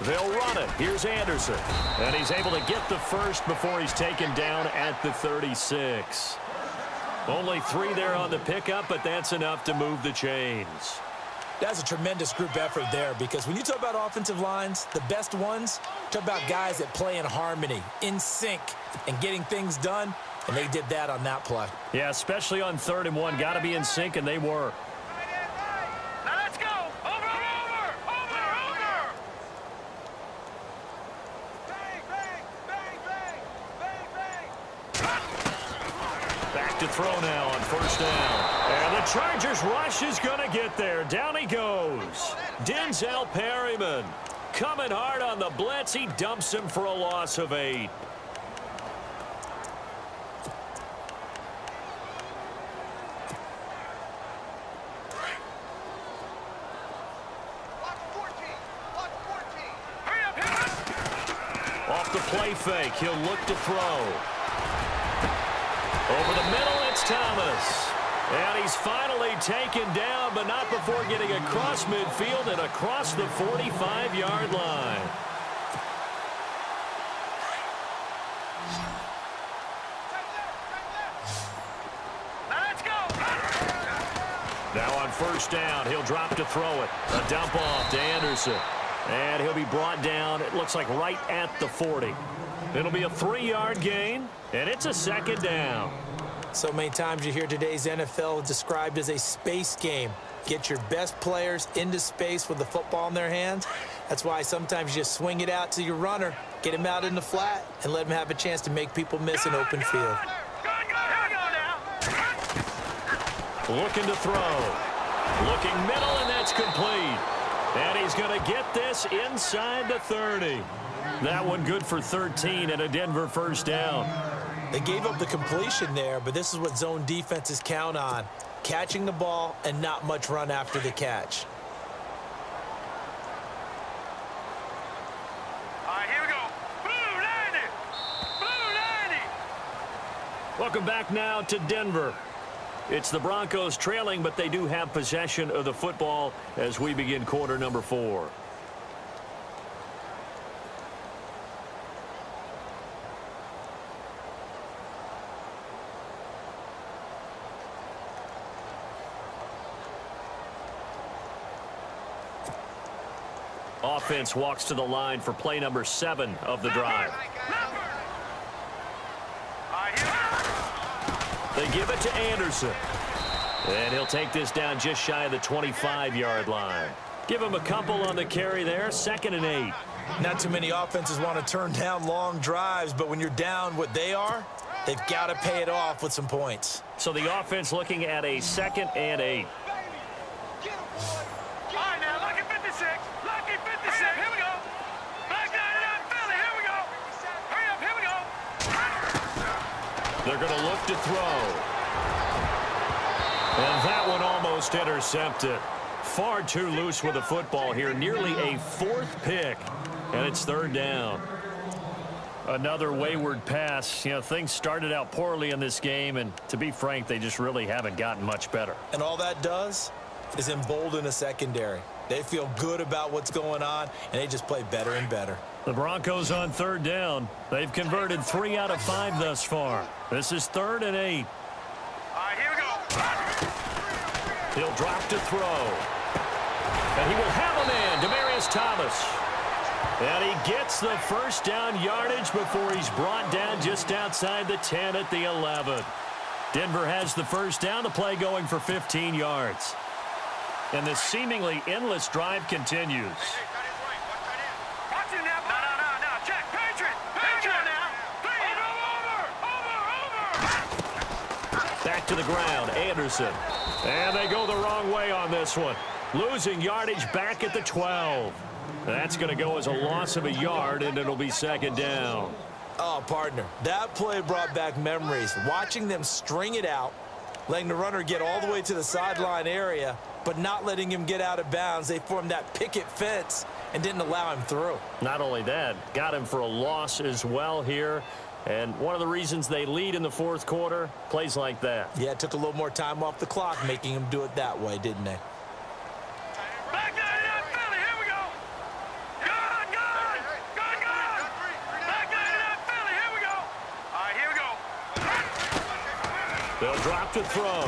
They'll run it. Here's Anderson. And he's able to get the first before he's taken down at the 36. Only 3 there on the pickup, but that's enough to move the chains. That's a tremendous group effort there, because when you talk about offensive lines, the best ones, talk about guys that play in harmony, in sync, and getting things done, and they did that on that play. Yeah, especially on 3rd and 1. Got to be in sync, and they were. Now let's go. Over. Bang, bang, bang, bang, bang, bang. Back to throw now on 1st down. And the Chargers rush is going to get there. Down he goes. Denzel Perryman coming hard on the blitz. He dumps him for a loss of 8. Off the play fake, he'll look to throw. Over the middle, it's Thomas. And he's finally taken down, but not before getting across midfield and across the 45-yard line. Let's go. Now on 1st down, he'll drop to throw it. A dump off to Anderson. And he'll be brought down, it looks like right at the 40. It'll be a 3-yard gain, and it's a 2nd down. So many times you hear today's NFL described as a space game. Get your best players into space with the football in their hands. That's why sometimes you just swing it out to your runner, get him out in the flat, and let him have a chance to make people miss an open field. Looking to throw. Looking middle, and that's complete. And he's going to get this inside the 30. That one good for 13 and a Denver 1st down. They gave up the completion there, but this is what zone defenses count on. Catching the ball and not much run after the catch. All right, here we go. Blue 90. Blue 90. Welcome back now to Denver. It's the Broncos trailing, but they do have possession of the football as we begin quarter number 4. Offense walks to the line for play number 7 of the drive. They give it to Anderson. And he'll take this down just shy of the 25-yard line. Give him a couple on the carry there. 2nd and 8. Not too many offenses want to turn down long drives, but when you're down what they are, they've got to pay it off with some points. So the offense looking at a 2nd and 8. They're going to look to throw. And that one almost intercepted. Far too loose with the football here. Nearly a 4th pick. And it's 3rd down. Another wayward pass. You know, things started out poorly in this game. And to be frank, they just really haven't gotten much better. And all that does is embolden a secondary. They feel good about what's going on, and they just play better and better. The Broncos on 3rd down. They've converted 3 out of 5 thus far. This is 3rd and 8. All right, here we go. He'll drop to throw. And he will have a man, Demaryius Thomas. And he gets the 1st down yardage before he's brought down just outside the 10 at the 11. Denver has the 1st down, the play going for 15 yards. And the seemingly endless drive continues. Back to the ground, Anderson. And they go the wrong way on this one. Losing yardage back at the 12. That's going to go as a loss of a yard, and it'll be 2nd down. Oh, partner, that play brought back memories. Watching them string it out, letting the runner get all the way to the sideline area, but not letting him get out of bounds. They formed that picket fence and didn't allow him through. Not only that, got him for a loss as well here. And one of the reasons they lead in the 4th quarter, plays like that. Yeah, it took a little more time off the clock, making him do it that way, didn't they? Back down, Philly, here we go. Good, good. They'll drop to throw.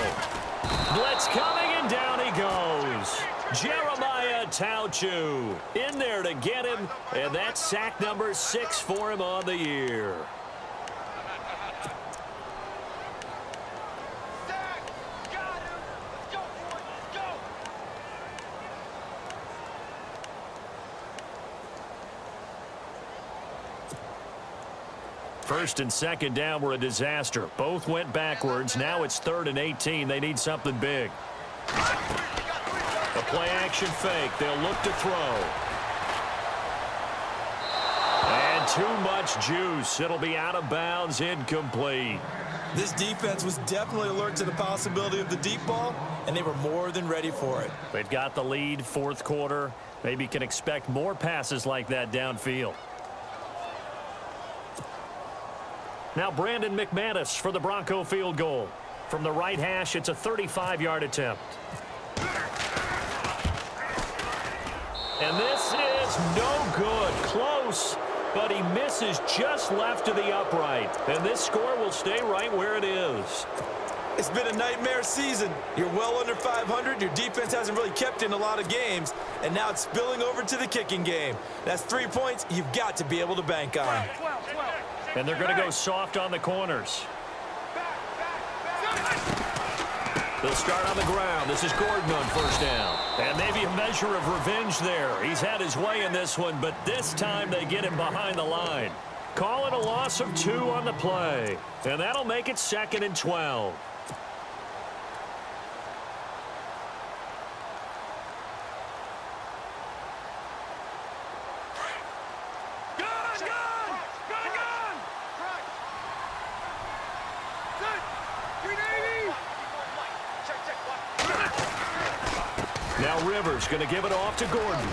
Blitz coming, and down he goes. Jeremiah Tauchu in there to get him, and that's sack number 6 for him on the year. First and second down were a disaster. Both went backwards. Now it's 3rd and 18. They need something big. A play-action fake. They'll look to throw. And too much juice. It'll be out of bounds, incomplete. This defense was definitely alert to the possibility of the deep ball, and they were more than ready for it. They've got the lead, 4th quarter. Maybe can expect more passes like that downfield. Now Brandon McManus for the Bronco field goal. From the right hash, it's a 35-yard attempt. And this is no good. Close, but he misses just left of the upright. And this score will stay right where it is. It's been a nightmare season. You're well under 500. Your defense hasn't really kept in a lot of games. And now it's spilling over to the kicking game. That's 3 points you've got to be able to bank on. And they're going to go soft on the corners. They'll start on the ground. This is Gordon on first down. And maybe a measure of revenge there. He's had his way in this one, but this time they get him behind the line. Call it a loss of 2 on the play. And that'll make it 2nd and 12. Now Rivers going to give it off to Gordon.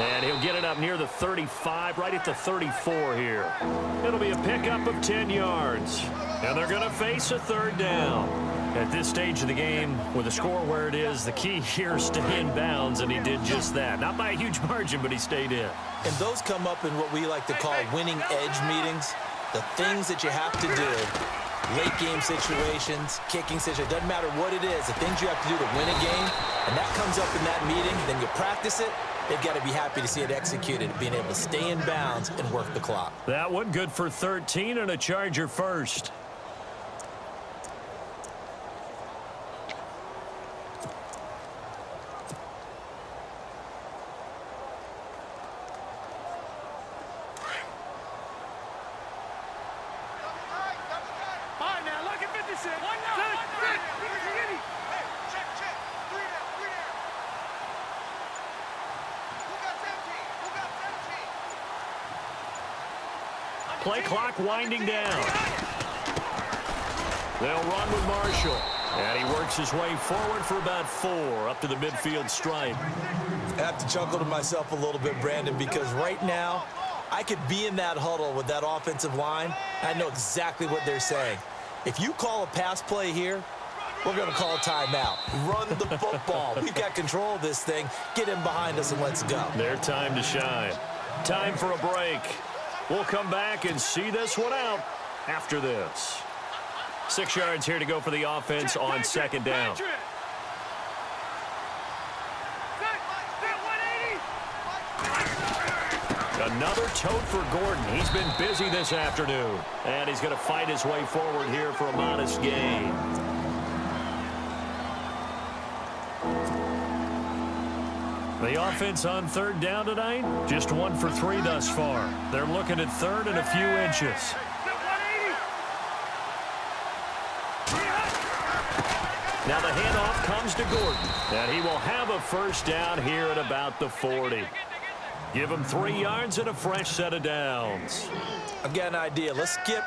And he'll get it up near the 35, right at the 34 here. It'll be a pickup of 10 yards. And they're going to face a 3rd down. At this stage of the game, with the score where it is, the key here is stay in bounds, and he did just that. Not by a huge margin, but he stayed in. And those come up in what we like to call winning edge meetings. The things that you have to do. Late game situations, kicking situations, doesn't matter what it is, the things you have to do to win a game, and that comes up in that meeting, then you practice it, they've got to be happy to see it executed, being able to stay in bounds and work the clock. That one good for 13 and a Charger first. Play clock winding down. They'll run with Marshall. And he works his way forward for about 4 up to the midfield stripe. I have to chuckle to myself a little bit, Brandon, because right now I could be in that huddle with that offensive line. I know exactly what they're saying. If you call a pass play here, we're going to call a timeout. Run the football. We've got control of this thing. Get in behind us and let's go. Their time to shine. Time for a break. We'll come back and see this one out after this. 6 yards here to go for the offense on 2nd down. Another tote for Gordon. He's been busy this afternoon. And he's going to fight his way forward here for a modest gain. The offense on 3rd down tonight, just 1 for 3 thus far. They're looking at 3rd and a few inches. Now the handoff comes to Gordon, and he will have a first down here at about the 40. Give him 3 yards and a fresh set of downs. I've got an idea. Let's skip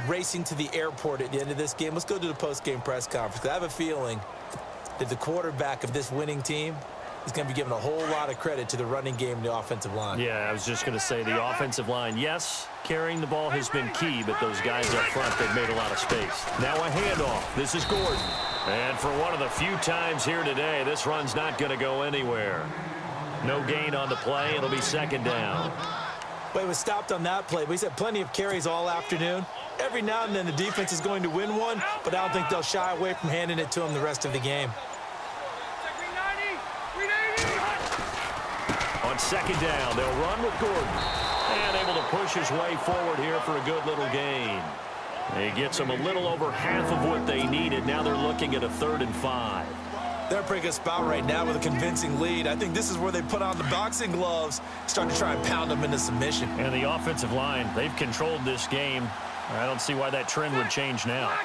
racing to the airport at the end of this game. Let's go to the post-game press conference. I have a feeling that the quarterback of this winning team is going to be given a whole lot of credit to the running game and the offensive line. Yeah, I was just going to say the offensive line, yes, carrying the ball has been key, but those guys up front, they've made a lot of space. Now a handoff. This is Gordon. And for one of the few times here today, this run's not going to go anywhere. No gain on the play. It'll be 2nd down. But it was stopped on that play. But he's had plenty of carries all afternoon. Every now and then the defense is going to win one, but I don't think they'll shy away from handing it to him the rest of the game. On second down, they'll run with Gordon. And able to push his way forward here for a good little gain. He gets them a little over half of what they needed. Now they're looking at a 3rd and 5. They're in a pretty good spot right now with a convincing lead. I think this is where they put on the boxing gloves, start to try and pound them into submission. And the offensive line, they've controlled this game. I don't see why that trend would change now.